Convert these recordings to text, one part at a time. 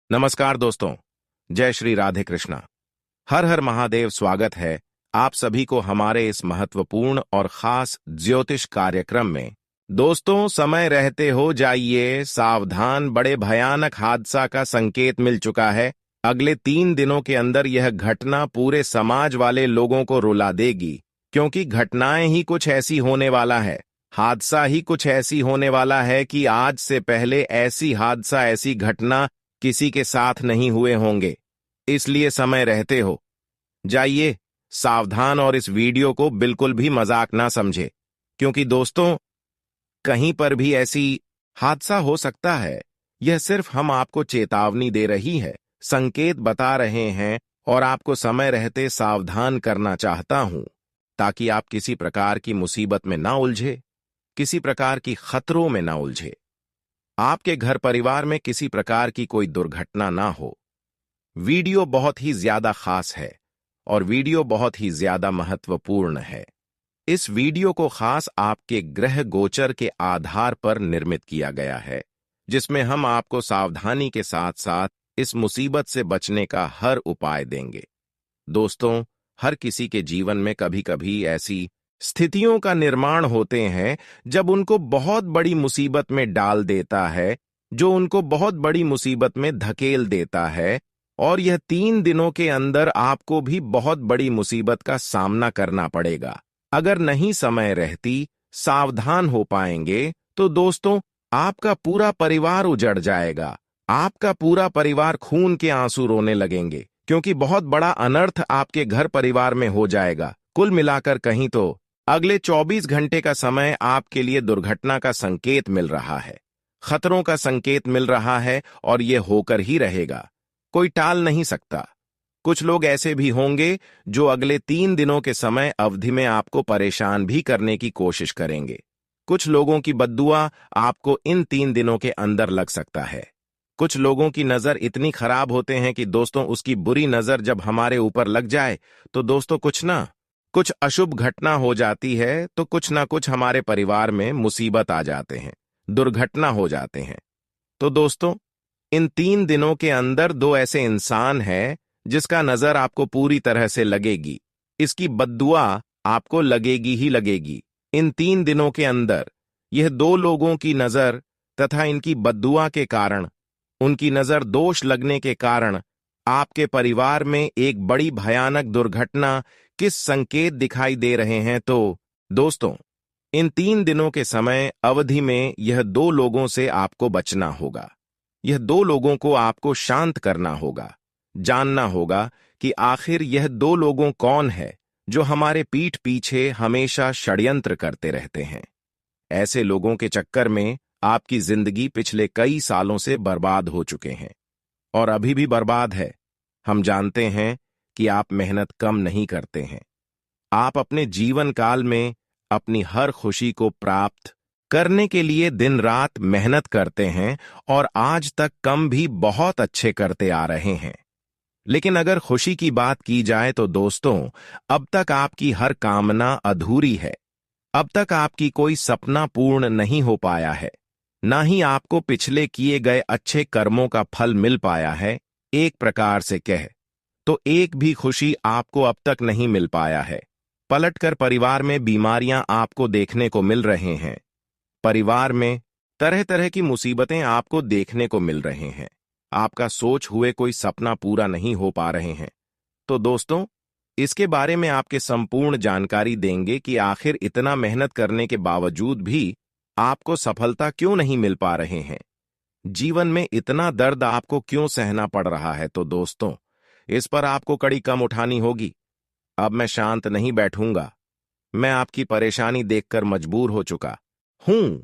नमस्कार दोस्तों। जय श्री राधे कृष्णा। हर हर महादेव। स्वागत है आप सभी को हमारे इस महत्वपूर्ण और खास ज्योतिष कार्यक्रम में। दोस्तों, समय रहते हो जाइए सावधान, बड़े भयानक हादसा का संकेत मिल चुका है। अगले 3 दिनों के अंदर यह घटना पूरे समाज वाले लोगों को रुला देगी, क्योंकि घटनाएं ही कुछ ऐसी होने वाला है, हादसा ही कुछ ऐसी होने वाला है कि आज से पहले ऐसी घटना किसी के साथ नहीं हुए होंगे। इसलिए समय रहते हो जाइए सावधान और इस वीडियो को बिल्कुल भी मजाक ना समझे, क्योंकि दोस्तों कहीं पर भी ऐसी हादसा हो सकता है। यह सिर्फ हम आपको चेतावनी दे रही है, संकेत बता रहे हैं और आपको समय रहते सावधान करना चाहता हूं, ताकि आप किसी प्रकार की मुसीबत में ना उलझे, किसी प्रकार की खतरों में ना उलझे, आपके घर परिवार में किसी प्रकार की कोई दुर्घटना ना हो। वीडियो बहुत ही ज्यादा खास है और वीडियो बहुत ही ज्यादा महत्वपूर्ण है। इस वीडियो को खास आपके ग्रह गोचर के आधार पर निर्मित किया गया है, जिसमें हम आपको सावधानी के साथ साथ इस मुसीबत से बचने का हर उपाय देंगे। दोस्तों, हर किसी के जीवन में कभी कभी ऐसी स्थितियों का निर्माण होते हैं जब उनको बहुत बड़ी मुसीबत में डाल देता है, जो उनको बहुत बड़ी मुसीबत में धकेल देता है, और यह 3 दिनों के अंदर आपको भी बहुत बड़ी मुसीबत का सामना करना पड़ेगा। अगर नहीं समय रहती सावधान हो पाएंगे तो दोस्तों आपका पूरा परिवार उजड़ जाएगा, आपका पूरा परिवार खून के आंसू रोने लगेंगे, क्योंकि बहुत बड़ा अनर्थ आपके घर परिवार में हो जाएगा। कुल मिलाकर कहीं तो अगले 24 घंटे का समय आपके लिए दुर्घटना का संकेत मिल रहा है, खतरों का संकेत मिल रहा है, और यह होकर ही रहेगा, कोई टाल नहीं सकता। कुछ लोग ऐसे भी होंगे जो अगले 3 दिनों के समय अवधि में आपको परेशान भी करने की कोशिश करेंगे। कुछ लोगों की बद्दुआ आपको इन 3 दिनों के अंदर लग सकता है। कुछ लोगों की नजर इतनी खराब होते हैं कि दोस्तों उसकी बुरी नजर जब हमारे ऊपर लग जाए तो दोस्तों कुछ अशुभ घटना हो जाती है, तो कुछ ना कुछ हमारे परिवार में मुसीबत आ जाते हैं, दुर्घटना हो जाते हैं। तो दोस्तों इन 3 दिनों के अंदर 2 ऐसे इंसान हैं जिसका नजर आपको पूरी तरह से लगेगी, इसकी बद्दुआ आपको लगेगी ही लगेगी। इन 3 दिनों के अंदर यह 2 लोगों की नजर तथा इनकी बद्दुआ के कारण, उनकी नजर दोष लगने के कारण आपके परिवार में एक बड़ी भयानक दुर्घटना किस संकेत दिखाई दे रहे हैं। तो दोस्तों इन 3 दिनों के समय अवधि में यह 2 लोगों से आपको बचना होगा। यह 2 लोगों को आपको शांत करना होगा, जानना होगा कि आखिर यह 2 लोगों कौन है जो हमारे पीठ पीछे हमेशा षड्यंत्र करते रहते हैं। ऐसे लोगों के चक्कर में आपकी जिंदगी पिछले कई सालों से बर्बाद हो चुके हैं और अभी भी बर्बाद है। हम जानते हैं कि आप मेहनत कम नहीं करते हैं, आप अपने जीवन काल में अपनी हर खुशी को प्राप्त करने के लिए दिन रात मेहनत करते हैं और आज तक कम भी बहुत अच्छे करते आ रहे हैं। लेकिन अगर खुशी की बात की जाए तो दोस्तों अब तक आपकी हर कामना अधूरी है, अब तक आपकी कोई सपना पूर्ण नहीं हो पाया है, ना ही आपको पिछले किए गए अच्छे कर्मों का फल मिल पाया है। एक प्रकार से कह तो एक भी खुशी आपको अब तक नहीं मिल पाया है। पलटकर परिवार में बीमारियां आपको देखने को मिल रहे हैं, परिवार में तरह तरह की मुसीबतें आपको देखने को मिल रहे हैं, आपका सोच हुए कोई सपना पूरा नहीं हो पा रहे हैं। तो दोस्तों इसके बारे में आपके संपूर्ण जानकारी देंगे कि आखिर इतना मेहनत करने के बावजूद भी आपको सफलता क्यों नहीं मिल पा रहे हैं, जीवन में इतना दर्द आपको क्यों सहना पड़ रहा है। तो दोस्तों इस पर आपको कड़ी कम उठानी होगी। अब मैं शांत नहीं बैठूंगा, मैं आपकी परेशानी देखकर मजबूर हो चुका हूं,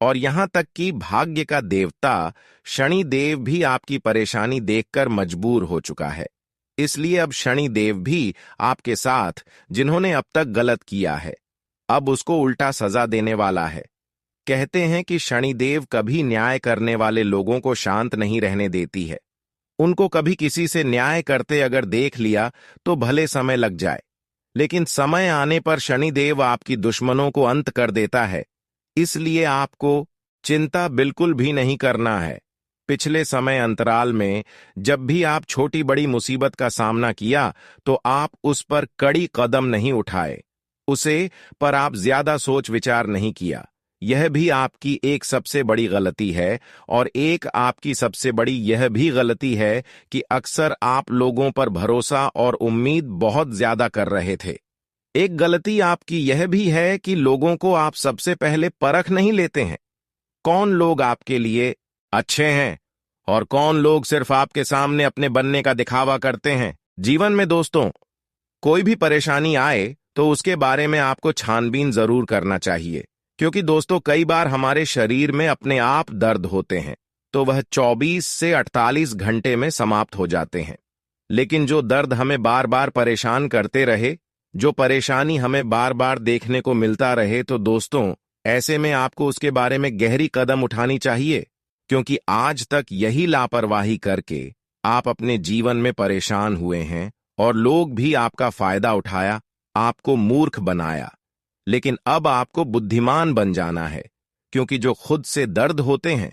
और यहां तक कि भाग्य का देवता शनि देव भी आपकी परेशानी देखकर मजबूर हो चुका है। इसलिए अब शनि देव भी आपके साथ, जिन्होंने अब तक गलत किया है, अब उसको उल्टा सजा देने वाला है। कहते हैं कि शनिदेव कभी न्याय करने वाले लोगों को शांत नहीं रहने देती है। उनको कभी किसी से न्याय करते अगर देख लिया तो भले समय लग जाए, लेकिन समय आने पर शनिदेव आपकी दुश्मनों को अंत कर देता है। इसलिए आपको चिंता बिल्कुल भी नहीं करना है। पिछले समय अंतराल में जब भी आप छोटी बड़ी मुसीबत का सामना किया तो आप उस पर कड़ी कदम नहीं उठाए, उसे पर आप ज्यादा सोच विचार नहीं किया। यह भी आपकी एक सबसे बड़ी गलती है। और एक आपकी सबसे बड़ी यह भी गलती है कि अक्सर आप लोगों पर भरोसा और उम्मीद बहुत ज्यादा कर रहे थे। एक गलती आपकी यह भी है कि लोगों को आप सबसे पहले परख नहीं लेते हैं। कौन लोग आपके लिए अच्छे हैं और कौन लोग सिर्फ आपके सामने अपने बनने का दिखावा करते हैं। जीवन में दोस्तों, कोई भी परेशानी आए तो उसके बारे में आपको छानबीन जरूर करना चाहिए, क्योंकि दोस्तों कई बार हमारे शरीर में अपने आप दर्द होते हैं तो वह 24 से 48 घंटे में समाप्त हो जाते हैं। लेकिन जो दर्द हमें बार बार परेशान करते रहे, जो परेशानी हमें बार बार देखने को मिलता रहे, तो दोस्तों ऐसे में आपको उसके बारे में गहरी कदम उठानी चाहिए, क्योंकि आज तक यही लापरवाही करके आप अपने जीवन में परेशान हुए हैं और लोग भी आपका फायदा उठाया, आपको मूर्ख बनाया। लेकिन अब आपको बुद्धिमान बन जाना है, क्योंकि जो खुद से दर्द होते हैं,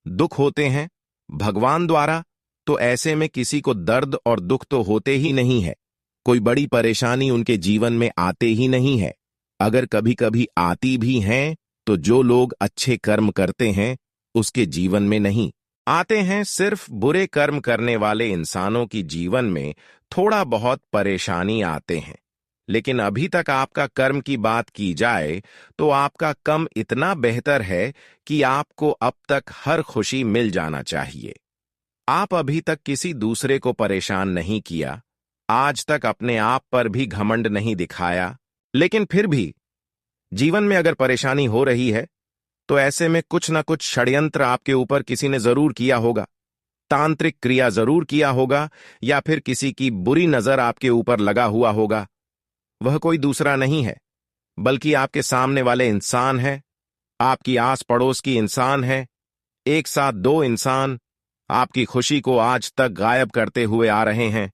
दुख होते हैं भगवान द्वारा, तो ऐसे में किसी को दर्द और दुख तो होते ही नहीं है। कोई बड़ी परेशानी उनके जीवन में आते ही नहीं है। अगर कभी कभी आती भी हैं तो जो लोग अच्छे कर्म करते हैं उसके जीवन में नहीं आते हैं। सिर्फ बुरे कर्म करने वाले इंसानों की जीवन में थोड़ा बहुत परेशानी आते हैं। लेकिन अभी तक आपका कर्म की बात की जाए तो आपका कम इतना बेहतर है कि आपको अब तक हर खुशी मिल जाना चाहिए। आप अभी तक किसी दूसरे को परेशान नहीं किया, आज तक अपने आप पर भी घमंड नहीं दिखाया। लेकिन फिर भी जीवन में अगर परेशानी हो रही है तो ऐसे में कुछ ना कुछ षड्यंत्र आपके ऊपर किसी ने जरूर किया होगा, तांत्रिक क्रिया जरूर किया होगा, या फिर किसी की बुरी नजर आपके ऊपर लगा हुआ होगा। वह कोई दूसरा नहीं है बल्कि आपके सामने वाले इंसान है, आपकी आस पड़ोस की इंसान है। एक साथ दो इंसान आपकी खुशी को आज तक गायब करते हुए आ रहे हैं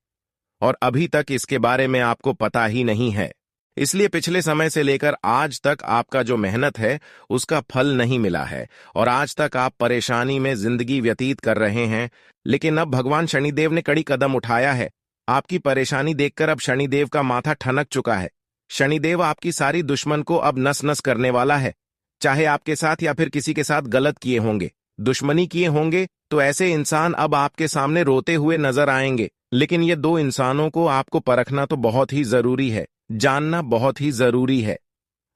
और अभी तक इसके बारे में आपको पता ही नहीं है। इसलिए पिछले समय से लेकर आज तक आपका जो मेहनत है उसका फल नहीं मिला है और आज तक आप परेशानी में जिंदगी व्यतीत कर रहे हैं। लेकिन अब भगवान शनिदेव ने कड़ी कदम उठाया है। आपकी परेशानी देखकर अब शनिदेव का माथा ठनक चुका है। शनिदेव आपकी सारी दुश्मन को अब नस नस करने वाला है। चाहे आपके साथ या फिर किसी के साथ गलत किए होंगे, दुश्मनी किए होंगे, तो ऐसे इंसान अब आपके सामने रोते हुए नजर आएंगे। लेकिन ये दो इंसानों को आपको परखना तो बहुत ही जरूरी है, जानना बहुत ही जरूरी है।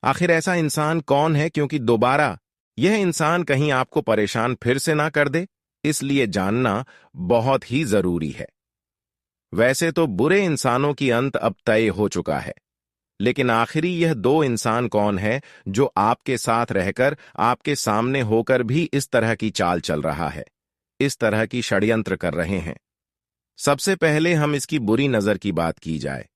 आखिर ऐसा इंसान कौन है, क्योंकि दोबारा यह इंसान कहीं आपको परेशान फिर से ना कर दे, इसलिए जानना बहुत ही जरूरी है। वैसे तो बुरे इंसानों की अंत अब तय हो चुका है, लेकिन आखिरी यह दो इंसान कौन है जो आपके साथ रहकर, आपके सामने होकर भी इस तरह की चाल चल रहा है, इस तरह की षड्यंत्र कर रहे हैं। सबसे पहले हम इसकी बुरी नजर की बात की जाए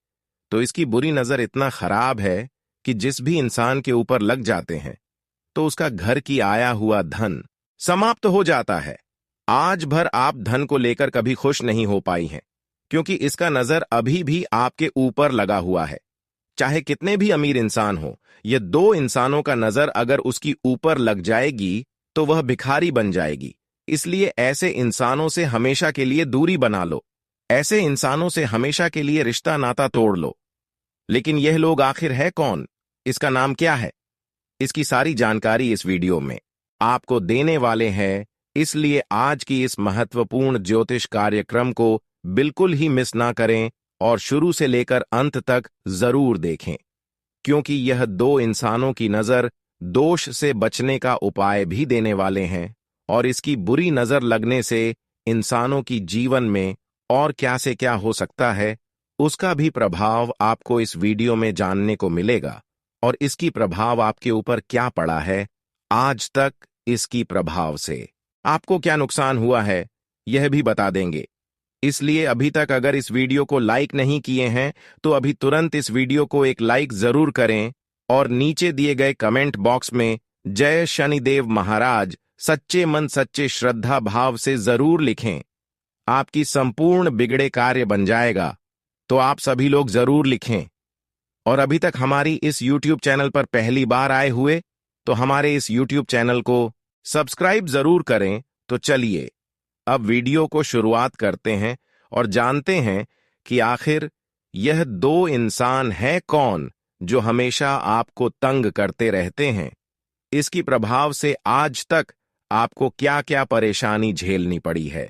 तो इसकी बुरी नजर इतना खराब है कि जिस भी इंसान के ऊपर लग जाते हैं तो उसका घर की आया हुआ धन समाप्त हो जाता है। आज भर आप धन को लेकर कभी खुश नहीं हो पाई हैं, क्योंकि इसका नजर अभी भी आपके ऊपर लगा हुआ है। चाहे कितने भी अमीर इंसान हो, ये दो इंसानों का नजर अगर उसकी ऊपर लग जाएगी तो वह भिखारी बन जाएगी। इसलिए ऐसे इंसानों से हमेशा के लिए दूरी बना लो, ऐसे इंसानों से हमेशा के लिए रिश्ता नाता तोड़ लो। लेकिन यह लोग आखिर है कौन, इसका नाम क्या है, इसकी सारी जानकारी इस वीडियो में आपको देने वाले हैं। इसलिए आज की इस महत्वपूर्ण ज्योतिष कार्यक्रम को बिल्कुल ही मिस ना करें और शुरू से लेकर अंत तक जरूर देखें, क्योंकि यह दो इंसानों की नजर दोष से बचने का उपाय भी देने वाले हैं और इसकी बुरी नजर लगने से इंसानों की जीवन में और क्या से क्या हो सकता है उसका भी प्रभाव आपको इस वीडियो में जानने को मिलेगा। और इसकी प्रभाव आपके ऊपर क्या पड़ा है, आज तक इसकी प्रभाव से आपको क्या नुकसान हुआ है, यह भी बता देंगे। इसलिए अभी तक अगर इस वीडियो को लाइक नहीं किए हैं तो अभी तुरंत इस वीडियो को एक लाइक जरूर करें और नीचे दिए गए कमेंट बॉक्स में जय शनिदेव महाराज सच्चे मन सच्चे श्रद्धा भाव से जरूर लिखें। आपकी संपूर्ण बिगड़े कार्य बन जाएगा, तो आप सभी लोग जरूर लिखें। और अभी तक हमारी इस YouTube चैनल पर पहली बार आए हुए तो हमारे इस YouTube चैनल को सब्सक्राइब जरूर करें। तो चलिए अब वीडियो को शुरुआत करते हैं और जानते हैं कि आखिर यह दो इंसान हैं कौन जो हमेशा आपको तंग करते रहते हैं। इसकी प्रभाव से आज तक आपको क्या क्या परेशानी झेलनी पड़ी है,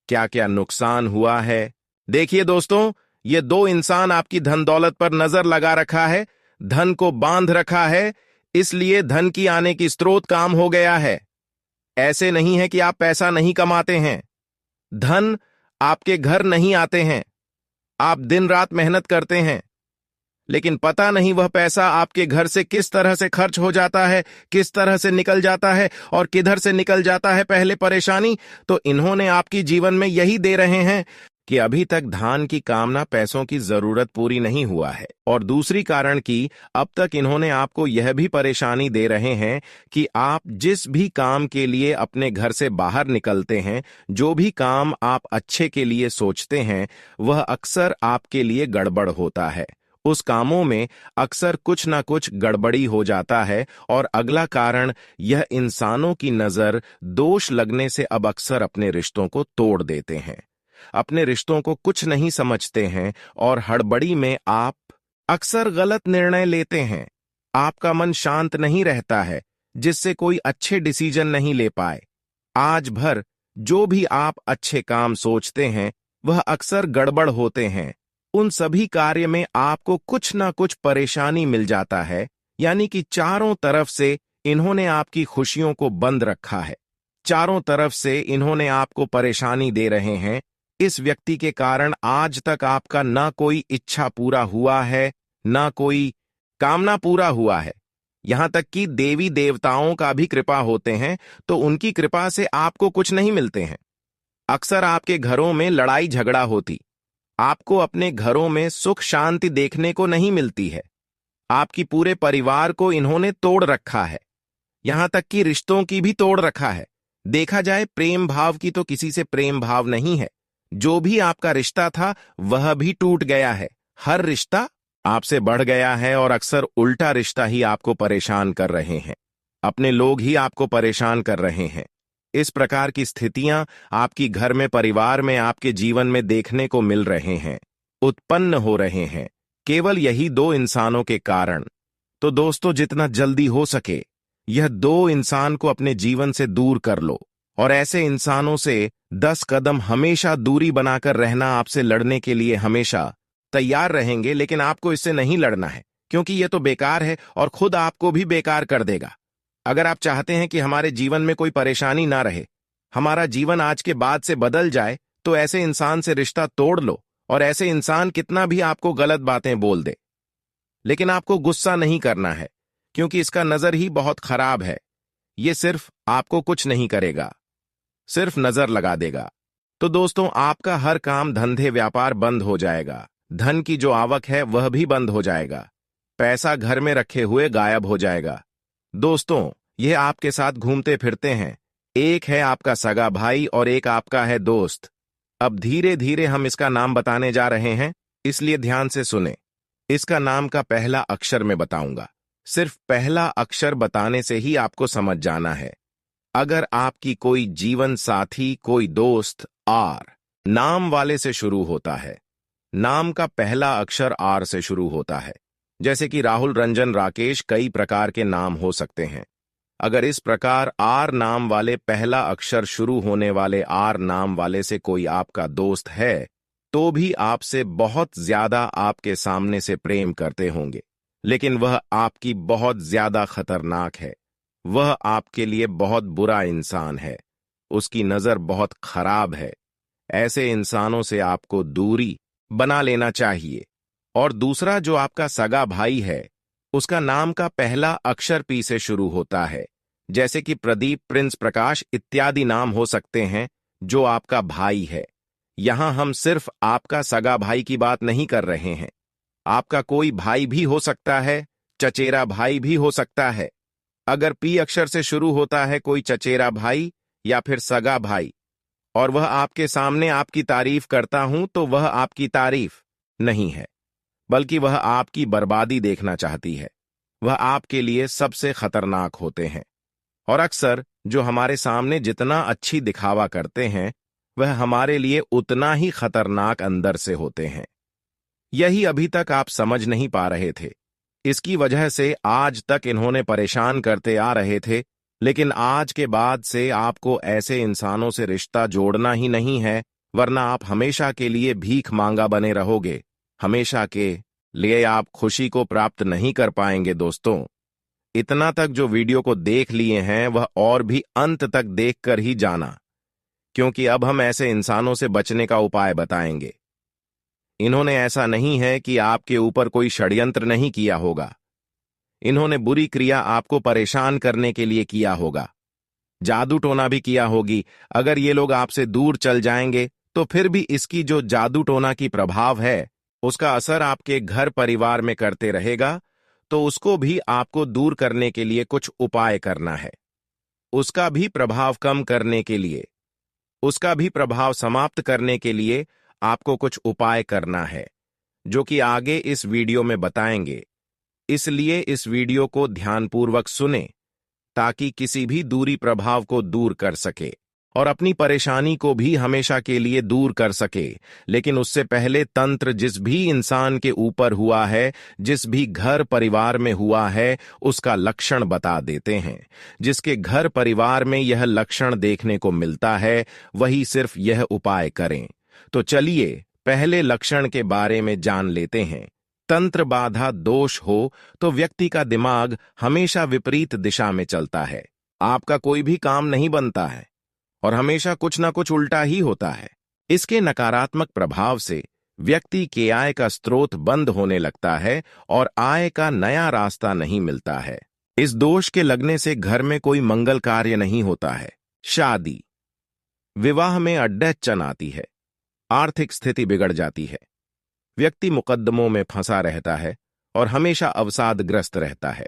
क्या क्या नुकसान हुआ है। देखिए दोस्तों, ये दो इंसान आपकी धन दौलत पर नजर लगा रखा है, धन को बांध रखा है, इसलिए धन की आने की स्रोत काम हो गया है। ऐसे नहीं है कि आप पैसा नहीं कमाते हैं, धन आपके घर नहीं आते हैं, आप दिन रात मेहनत करते हैं, लेकिन पता नहीं वह पैसा आपके घर से किस तरह से खर्च हो जाता है, किस तरह से निकल जाता है और किधर से निकल जाता है। पहले परेशानी तो इन्होंने आपकी जीवन में यही दे रहे हैं कि अभी तक धन की कामना, पैसों की जरूरत पूरी नहीं हुआ है, और दूसरी कारण कि अब तक इन्होंने आपको यह भी परेशानी दे रहे हैं कि आप जिस भी काम के लिए अपने घर से बाहर निकलते हैं, जो भी काम आप अच्छे के लिए सोचते हैं, वह अक्सर आपके लिए गड़बड़ होता है। उस कामों में अक्सर कुछ ना कुछ गड़बड़ी हो जाता है, और अगला कारण यह इंसानों की नजर दोष लगने से अब अक्सर अपने रिश्तों को तोड़ देते हैं, अपने रिश्तों को कुछ नहीं समझते हैं, और हड़बड़ी में आप अक्सर गलत निर्णय लेते हैं। आपका मन शांत नहीं रहता है, जिससे कोई अच्छे डिसीजन नहीं ले पाए। आज भर जो भी आप अच्छे काम सोचते हैं, वह अक्सर गड़बड़ होते हैं। उन सभी कार्य में आपको कुछ ना कुछ परेशानी मिल जाता है, यानी कि चारों तरफ से इन्होंने आपकी खुशियों को बंद रखा है, चारों तरफ से इन्होंने आपको परेशानी दे रहे हैं। इस व्यक्ति के कारण आज तक आपका ना कोई इच्छा पूरा हुआ है, ना कोई कामना पूरा हुआ है। यहां तक कि देवी देवताओं का भी कृपा होते हैं, तो उनकी कृपा से आपको कुछ नहीं मिलते हैं। अक्सर आपके घरों में लड़ाई झगड़ा होती, आपको अपने घरों में सुख शांति देखने को नहीं मिलती है। आपकी पूरे परिवार को इन्होंने तोड़ रखा है, यहां तक कि रिश्तों की भी तोड़ रखा है। देखा जाए प्रेम भाव की, तो किसी से प्रेम भाव नहीं है। जो भी आपका रिश्ता था वह भी टूट गया है। हर रिश्ता आपसे बढ़ गया है, और अक्सर उल्टा रिश्ता ही आपको परेशान कर रहे हैं, अपने लोग ही आपको परेशान कर रहे हैं। इस प्रकार की स्थितियां आपकी घर में, परिवार में, आपके जीवन में देखने को मिल रहे हैं, उत्पन्न हो रहे हैं, केवल यही दो इंसानों के कारण। तो दोस्तों, जितना जल्दी हो सके यह दो इंसान को अपने जीवन से दूर कर लो, और ऐसे इंसानों से 10 कदम हमेशा दूरी बनाकर रहना। आपसे लड़ने के लिए हमेशा तैयार रहेंगे, लेकिन आपको इससे नहीं लड़ना है, क्योंकि यह तो बेकार है और खुद आपको भी बेकार कर देगा। अगर आप चाहते हैं कि हमारे जीवन में कोई परेशानी ना रहे, हमारा जीवन आज के बाद से बदल जाए, तो ऐसे इंसान से रिश्ता तोड़ लो। और ऐसे इंसान कितना भी आपको गलत बातें बोल दे, लेकिन आपको गुस्सा नहीं करना है, क्योंकि इसका नजर ही बहुत खराब है। ये सिर्फ आपको कुछ नहीं करेगा, सिर्फ नजर लगा देगा। तो दोस्तों, आपका हर काम, धंधे, व्यापार बंद हो जाएगा। धन की जो आवक है वह भी बंद हो जाएगा। पैसा घर में रखे हुए गायब हो जाएगा। दोस्तों, यह आपके साथ घूमते फिरते हैं। एक है आपका सगा भाई और एक आपका है दोस्त। अब धीरे धीरे हम इसका नाम बताने जा रहे हैं, इसलिए ध्यान से सुने। इसका नाम का पहला अक्षर मैं बताऊंगा, सिर्फ पहला अक्षर बताने से ही आपको समझ जाना है। अगर आपकी कोई जीवन साथी, कोई दोस्त आर नाम वाले से शुरू होता है, नाम का पहला अक्षर आर से शुरू होता है, जैसे कि राहुल, रंजन, राकेश, कई प्रकार के नाम हो सकते हैं। अगर इस प्रकार आर नाम वाले, पहला अक्षर शुरू होने वाले आर नाम वाले से कोई आपका दोस्त है, तो भी आपसे बहुत ज्यादा आपके सामने से प्रेम करते होंगे, लेकिन वह आपकी बहुत ज्यादा खतरनाक है। वह आपके लिए बहुत बुरा इंसान है, उसकी नजर बहुत खराब है। ऐसे इंसानों से आपको दूरी बना लेना चाहिए। और दूसरा, जो आपका सगा भाई है, उसका नाम का पहला अक्षर पी से शुरू होता है, जैसे कि प्रदीप, प्रिंस, प्रकाश इत्यादि नाम हो सकते हैं, जो आपका भाई है। यहां हम सिर्फ आपका सगा भाई की बात नहीं कर रहे हैं, आपका कोई भाई भी हो सकता है, चचेरा भाई भी हो सकता है। अगर पी अक्षर से शुरू होता है कोई चचेरा भाई या फिर सगा भाई, और वह आपके सामने आपकी तारीफ करता हूं, तो वह आपकी तारीफ नहीं है, बल्कि वह आपकी बर्बादी देखना चाहती है। वह आपके लिए सबसे खतरनाक होते हैं, और अक्सर जो हमारे सामने जितना अच्छी दिखावा करते हैं, वह हमारे लिए उतना ही खतरनाक अंदर से होते हैं। यही अभी तक आप समझ नहीं पा रहे थे। इसकी वजह से आज तक इन्होंने परेशान करते आ रहे थे, लेकिन आज के बाद से आपको ऐसे इंसानों से रिश्ता जोड़ना ही नहीं है, वरना आप हमेशा के लिए भीख मांगा बने रहोगे। हमेशा के लिए आप खुशी को प्राप्त नहीं कर पाएंगे। दोस्तों, इतना तक जो वीडियो को देख लिए हैं वह और भी अंत तक देखकर ही जाना, क्योंकि अब हम ऐसे इंसानों से बचने का उपाय बताएंगे। इन्होंने ऐसा नहीं है कि आपके ऊपर कोई षड्यंत्र नहीं किया होगा। इन्होंने बुरी क्रिया आपको परेशान करने के लिए किया होगा, जादू टोना भी किया होगी। अगर ये लोग आपसे दूर चल जाएंगे तो फिर भी इसकी जो जादू टोना की प्रभाव है उसका असर आपके घर परिवार में करते रहेगा, तो उसको भी आपको दूर करने के लिए कुछ उपाय करना है। उसका भी प्रभाव कम करने के लिए, उसका भी प्रभाव समाप्त करने के लिए आपको कुछ उपाय करना है, जो कि आगे इस वीडियो में बताएंगे। इसलिए इस वीडियो को ध्यानपूर्वक सुने ताकि किसी भी दूरी प्रभाव को दूर कर सके और अपनी परेशानी को भी हमेशा के लिए दूर कर सके। लेकिन उससे पहले तंत्र जिस भी इंसान के ऊपर हुआ है, जिस भी घर परिवार में हुआ है, उसका लक्षण बता देते हैं। जिसके घर परिवार में यह लक्षण देखने को मिलता है वही सिर्फ यह उपाय करें। तो चलिए पहले लक्षण के बारे में जान लेते हैं। तंत्र बाधा दोष हो तो व्यक्ति का दिमाग हमेशा विपरीत दिशा में चलता है। आपका कोई भी काम नहीं बनता है और हमेशा कुछ ना कुछ उल्टा ही होता है। इसके नकारात्मक प्रभाव से व्यक्ति के आय का स्रोत बंद होने लगता है और आय का नया रास्ता नहीं मिलता है। इस दोष के लगने से घर में कोई मंगल कार्य नहीं होता है। शादी विवाह में अड़चन आती है, आर्थिक स्थिति बिगड़ जाती है, व्यक्ति मुकद्दमों में फंसा रहता है और हमेशा अवसादग्रस्त रहता है।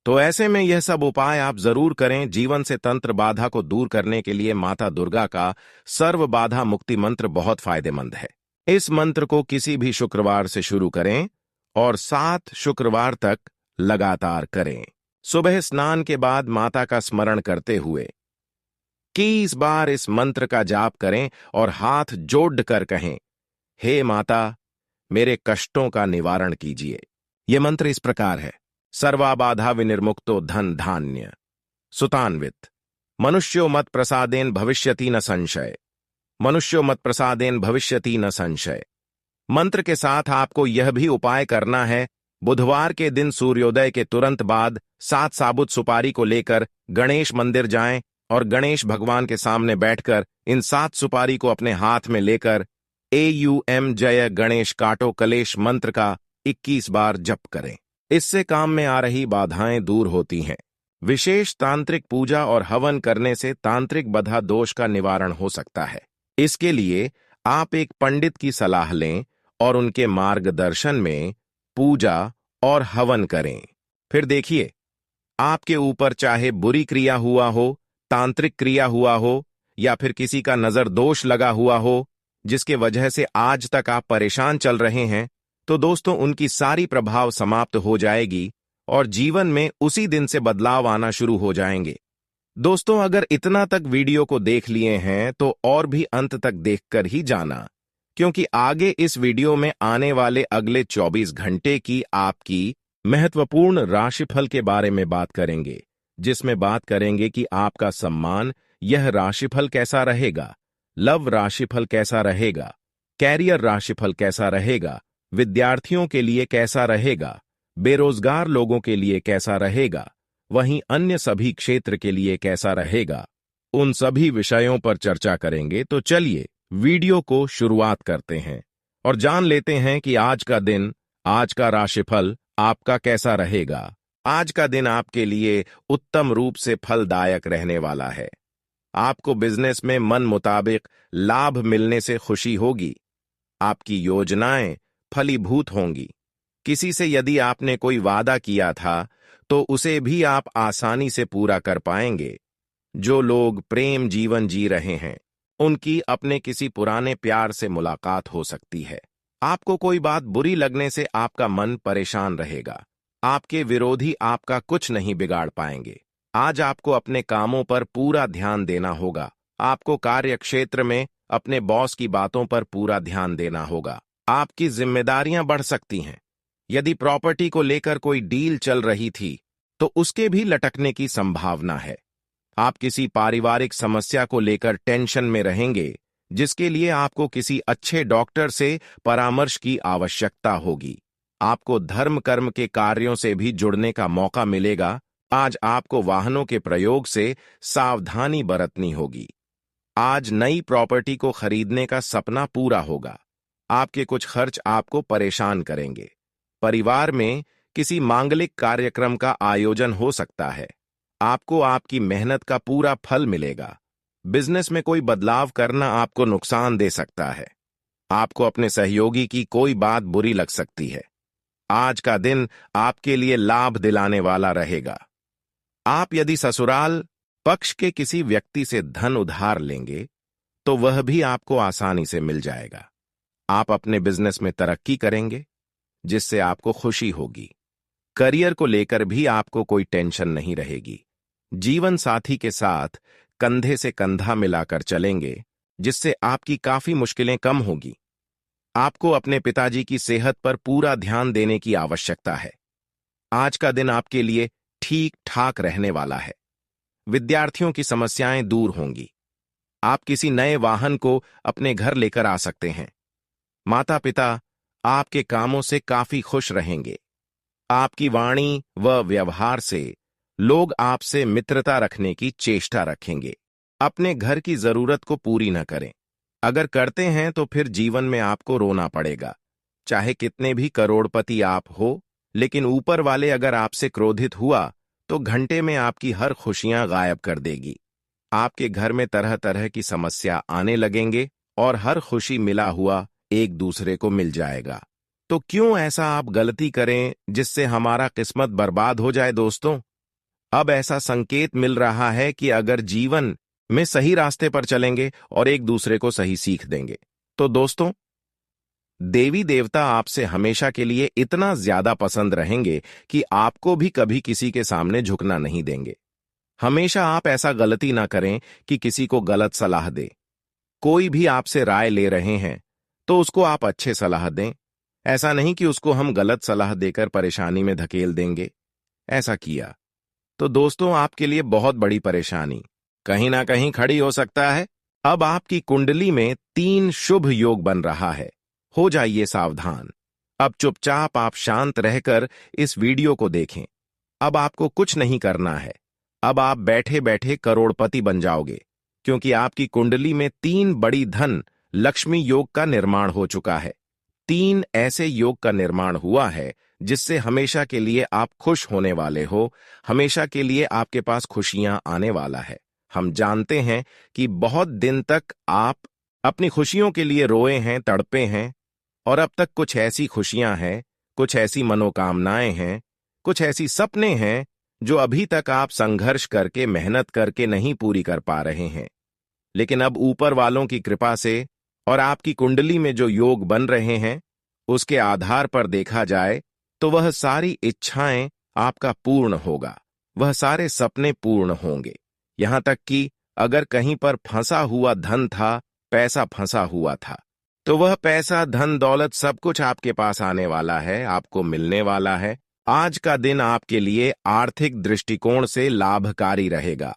तो ऐसे में यह सब उपाय आप जरूर करें। जीवन से तंत्र बाधा को दूर करने के लिए माता दुर्गा का सर्व बाधा मुक्ति मंत्र बहुत फायदेमंद है। इस मंत्र को किसी भी शुक्रवार से शुरू करें और 7 शुक्रवार तक लगातार करें। सुबह स्नान के बाद माता का स्मरण करते हुए 21 बार इस मंत्र का जाप करें और हाथ जोड़ कर कहें, हे माता, मेरे कष्टों का निवारण कीजिए। यह मंत्र इस प्रकार है। सर्वाबाधा विनिर्मुक्तो धन धान्य सुतान्वित मनुष्यो मत प्रसादेन भविष्यति न संशय, मनुष्यो मत प्रसादेन भविष्यति न संशय। मंत्र के साथ आपको यह भी उपाय करना है। बुधवार के दिन सूर्योदय के तुरंत बाद 7 साबुत सुपारी को लेकर गणेश मंदिर जाएं और गणेश भगवान के सामने बैठकर इन 7 सुपारी को अपने हाथ में लेकर AUM जय गणेश काटो कलेश मंत्र का 21 बार जप करें। इससे काम में आ रही बाधाएं दूर होती हैं। विशेष तांत्रिक पूजा और हवन करने से तांत्रिक बाधा दोष का निवारण हो सकता है। इसके लिए आप एक पंडित की सलाह लें और उनके मार्गदर्शन में पूजा और हवन करें। फिर देखिए, आपके ऊपर चाहे बुरी क्रिया हुआ हो, तांत्रिक क्रिया हुआ हो या फिर किसी का नजर दोष लगा हुआ हो, जिसके वजह से आज तक आप परेशान चल रहे हैं, तो दोस्तों उनकी सारी प्रभाव समाप्त हो जाएगी और जीवन में उसी दिन से बदलाव आना शुरू हो जाएंगे। दोस्तों, अगर इतना तक वीडियो को देख लिए हैं तो और भी अंत तक देखकर ही जाना, क्योंकि आगे इस वीडियो में आने वाले अगले 24 घंटे की आपकी महत्वपूर्ण राशिफल के बारे में बात करेंगे, जिसमें बात करेंगे कि आपका सम्मान यह राशिफल कैसा रहेगा, लव राशिफल कैसा रहेगा, कैरियर राशिफल कैसा रहेगा, विद्यार्थियों के लिए कैसा रहेगा, बेरोजगार लोगों के लिए कैसा रहेगा, वहीं अन्य सभी क्षेत्र के लिए कैसा रहेगा। उन सभी विषयों पर चर्चा करेंगे। तो चलिए वीडियो को शुरुआत करते हैं और जान लेते हैं कि आज का दिन, आज का राशिफल आपका कैसा रहेगा। आज का दिन आपके लिए उत्तम रूप से फलदायक रहने वाला है। आपको बिजनेस में मन मुताबिक लाभ मिलने से खुशी होगी। आपकी योजनाएं फलीभूत होंगी। किसी से यदि आपने कोई वादा किया था तो उसे भी आप आसानी से पूरा कर पाएंगे। जो लोग प्रेम जीवन जी रहे हैं उनकी अपने किसी पुराने प्यार से मुलाकात हो सकती है। आपको कोई बात बुरी लगने से आपका मन परेशान रहेगा। आपके विरोधी आपका कुछ नहीं बिगाड़ पाएंगे। आज आपको अपने कामों पर पूरा ध्यान देना होगा। आपको कार्य क्षेत्र में अपने बॉस की बातों पर पूरा ध्यान देना होगा। आपकी जिम्मेदारियां बढ़ सकती हैं। यदि प्रॉपर्टी को लेकर कोई डील चल रही थी तो उसके भी लटकने की संभावना है। आप किसी पारिवारिक समस्या को लेकर टेंशन में रहेंगे, जिसके लिए आपको किसी अच्छे डॉक्टर से परामर्श की आवश्यकता होगी। आपको धर्म कर्म के कार्यों से भी जुड़ने का मौका मिलेगा। आज आपको वाहनों के प्रयोग से सावधानी बरतनी होगी। आज नई प्रॉपर्टी को खरीदने का सपना पूरा होगा। आपके कुछ खर्च आपको परेशान करेंगे। परिवार में किसी मांगलिक कार्यक्रम का आयोजन हो सकता है। आपको आपकी मेहनत का पूरा फल मिलेगा। बिजनेस में कोई बदलाव करना आपको नुकसान दे सकता है। आपको अपने सहयोगी की कोई बात बुरी लग सकती है। आज का दिन आपके लिए लाभ दिलाने वाला रहेगा। आप यदि ससुराल पक्ष के किसी व्यक्ति से धन उधार लेंगे तो वह भी आपको आसानी से मिल जाएगा। आप अपने बिजनेस में तरक्की करेंगे, जिससे आपको खुशी होगी। करियर को लेकर भी आपको कोई टेंशन नहीं रहेगी। जीवन साथी के साथ कंधे से कंधा मिलाकर चलेंगे, जिससे आपकी काफी मुश्किलें कम होगी। आपको अपने पिताजी की सेहत पर पूरा ध्यान देने की आवश्यकता है। आज का दिन आपके लिए ठीक ठाक रहने वाला है। विद्यार्थियों की समस्याएं दूर होंगी। आप किसी नए वाहन को अपने घर लेकर आ सकते हैं। माता पिता आपके कामों से काफी खुश रहेंगे। आपकी वाणी व व्यवहार से लोग आपसे मित्रता रखने की चेष्टा रखेंगे। अपने घर की जरूरत को पूरी न करें। अगर करते हैं तो फिर जीवन में आपको रोना पड़ेगा। चाहे कितने भी करोड़पति आप हो, लेकिन ऊपर वाले अगर आपसे क्रोधित हुआ तो घंटे में आपकी हर खुशियां गायब कर देगी। आपके घर में तरह तरह की समस्या आने लगेंगे और हर खुशी मिला हुआ एक दूसरे को मिल जाएगा। तो क्यों ऐसा आप गलती करें जिससे हमारा किस्मत बर्बाद हो जाए दोस्तों? अब ऐसा संकेत मिल रहा है कि अगर जीवन में सही रास्ते पर चलेंगे और एक दूसरे को सही सीख देंगे तो दोस्तों, देवी देवता आपसे हमेशा के लिए इतना ज्यादा पसंद रहेंगे कि आपको भी कभी किसी के सामने झुकना नहीं देंगे। हमेशा आप ऐसा गलती ना करें कि किसी को गलत सलाह दें। कोई भी आपसे राय ले रहे हैं तो उसको आप अच्छे सलाह दें। ऐसा नहीं कि उसको हम गलत सलाह देकर परेशानी में धकेल देंगे। ऐसा किया तो दोस्तों आपके लिए बहुत बड़ी परेशानी कहीं ना कहीं खड़ी हो सकता है। अब आपकी कुंडली में 3 शुभ योग बन रहा है। हो जाइए सावधान। अब चुपचाप आप शांत रहकर इस वीडियो को देखें। अब आपको कुछ नहीं करना है। अब आप बैठे बैठे करोड़पति बन जाओगे, क्योंकि आपकी कुंडली में 3 बड़ी धन लक्ष्मी योग का निर्माण हो चुका है। 3 ऐसे योग का निर्माण हुआ है जिससे हमेशा के लिए आप खुश होने वाले हो। हमेशा के लिए आपके पास खुशियां आने वाला है। हम जानते हैं कि बहुत दिन तक आप अपनी खुशियों के लिए रोए हैं, तड़पे हैं, और अब तक कुछ ऐसी खुशियां हैं, कुछ ऐसी मनोकामनाएं हैं, कुछ ऐसी सपने हैं जो अभी तक आप संघर्ष करके, मेहनत करके नहीं पूरी कर पा रहे हैं। लेकिन अब ऊपर वालों की कृपा से और आपकी कुंडली में जो योग बन रहे हैं, उसके आधार पर देखा जाए तो वह सारी इच्छाएं आपका पूर्ण होगा। वह सारे सपने पूर्ण होंगे। यहां तक कि अगर कहीं पर फंसा हुआ धन था, पैसा फंसा हुआ था, तो वह पैसा, धन दौलत सब कुछ आपके पास आने वाला है, आपको मिलने वाला है। आज का दिन आपके लिए आर्थिक दृष्टिकोण से लाभकारी रहेगा।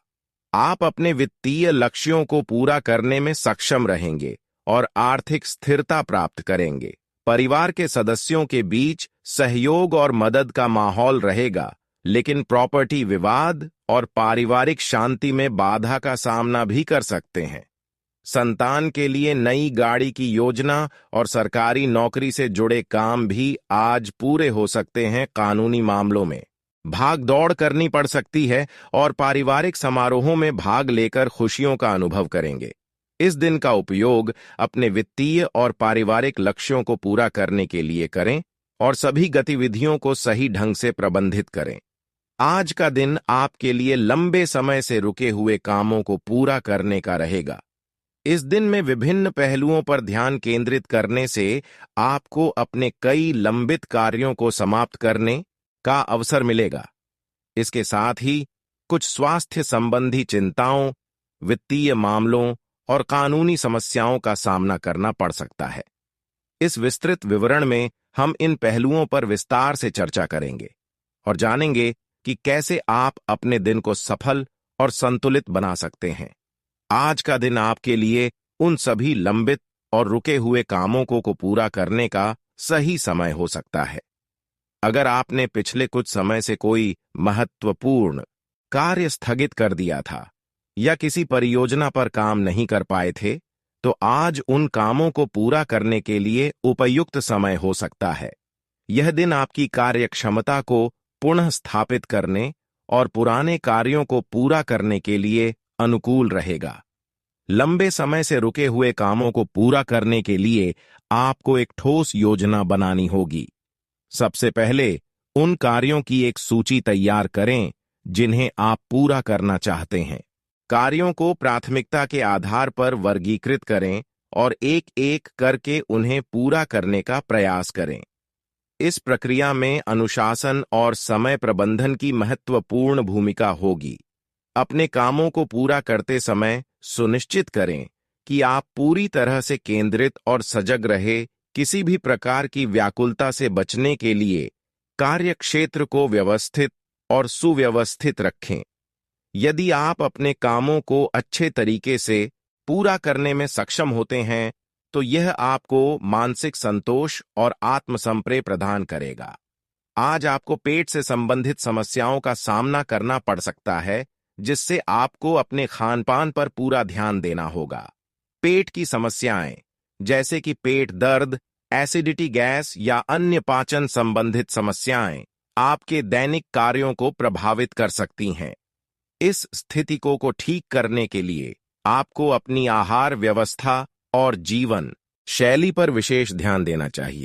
आप अपने वित्तीय लक्ष्यों को पूरा करने में सक्षम रहेंगे और आर्थिक स्थिरता प्राप्त करेंगे। परिवार के सदस्यों के बीच सहयोग और मदद का माहौल रहेगा, लेकिन प्रॉपर्टी विवाद और पारिवारिक शांति में बाधा का सामना भी कर सकते हैं। संतान के लिए नई गाड़ी की योजना और सरकारी नौकरी से जुड़े काम भी आज पूरे हो सकते हैं। कानूनी मामलों में भाग दौड़ करनी पड़ सकती है और पारिवारिक समारोहों में भाग लेकर खुशियों का अनुभव करेंगे। इस दिन का उपयोग अपने वित्तीय और पारिवारिक लक्ष्यों को पूरा करने के लिए करें और सभी गतिविधियों को सही ढंग से प्रबंधित करें। आज का दिन आपके लिए लंबे समय से रुके हुए कामों को पूरा करने का रहेगा। इस दिन में विभिन्न पहलुओं पर ध्यान केंद्रित करने से आपको अपने कई लंबित कार्यों को समाप्त करने का अवसर मिलेगा। इसके साथ ही कुछ स्वास्थ्य संबंधी चिंताओं, वित्तीय मामलों और कानूनी समस्याओं का सामना करना पड़ सकता है। इस विस्तृत विवरण में हम इन पहलुओं पर विस्तार से चर्चा करेंगे और जानेंगे कि कैसे आप अपने दिन को सफल और संतुलित बना सकते हैं। आज का दिन आपके लिए उन सभी लंबित और रुके हुए कामों को पूरा करने का सही समय हो सकता है। अगर आपने पिछले कुछ समय से कोई महत्वपूर्ण कार्य स्थगित कर दिया था या किसी परियोजना पर काम नहीं कर पाए थे, तो आज उन कामों को पूरा करने के लिए उपयुक्त समय हो सकता है। यह दिन आपकी कार्यक्षमता को पुनः स्थापित करने और पुराने कार्यों को पूरा करने के लिए अनुकूल रहेगा। लंबे समय से रुके हुए कामों को पूरा करने के लिए आपको एक ठोस योजना बनानी होगी। सबसे पहले उन कार्यों की एक सूची तैयार करें जिन्हें आप पूरा करना चाहते हैं। कार्यों को प्राथमिकता के आधार पर वर्गीकृत करें और एक एक करके उन्हें पूरा करने का प्रयास करें। इस प्रक्रिया में अनुशासन और समय प्रबंधन की महत्वपूर्ण भूमिका होगी। अपने कामों को पूरा करते समय सुनिश्चित करें कि आप पूरी तरह से केंद्रित और सजग रहे। किसी भी प्रकार की व्याकुलता से बचने के लिए कार्यक्षेत्र को व्यवस्थित और सुव्यवस्थित रखें। यदि आप अपने कामों को अच्छे तरीके से पूरा करने में सक्षम होते हैं, तो यह आपको मानसिक संतोष और आत्मसंप्रेय प्रदान करेगा। आज आपको पेट से संबंधित समस्याओं का सामना करना पड़ सकता है, जिससे आपको अपने खानपान पर पूरा ध्यान देना होगा। पेट की समस्याएं जैसे कि पेट दर्द, एसिडिटी गैस या अन्य पाचन संबंधित समस्याएं आपके दैनिक कार्यों को प्रभावित कर सकती हैं। इस स्थिति को ठीक करने के लिए आपको अपनी आहार व्यवस्था और जीवन शैली पर विशेष ध्यान देना चाहिए।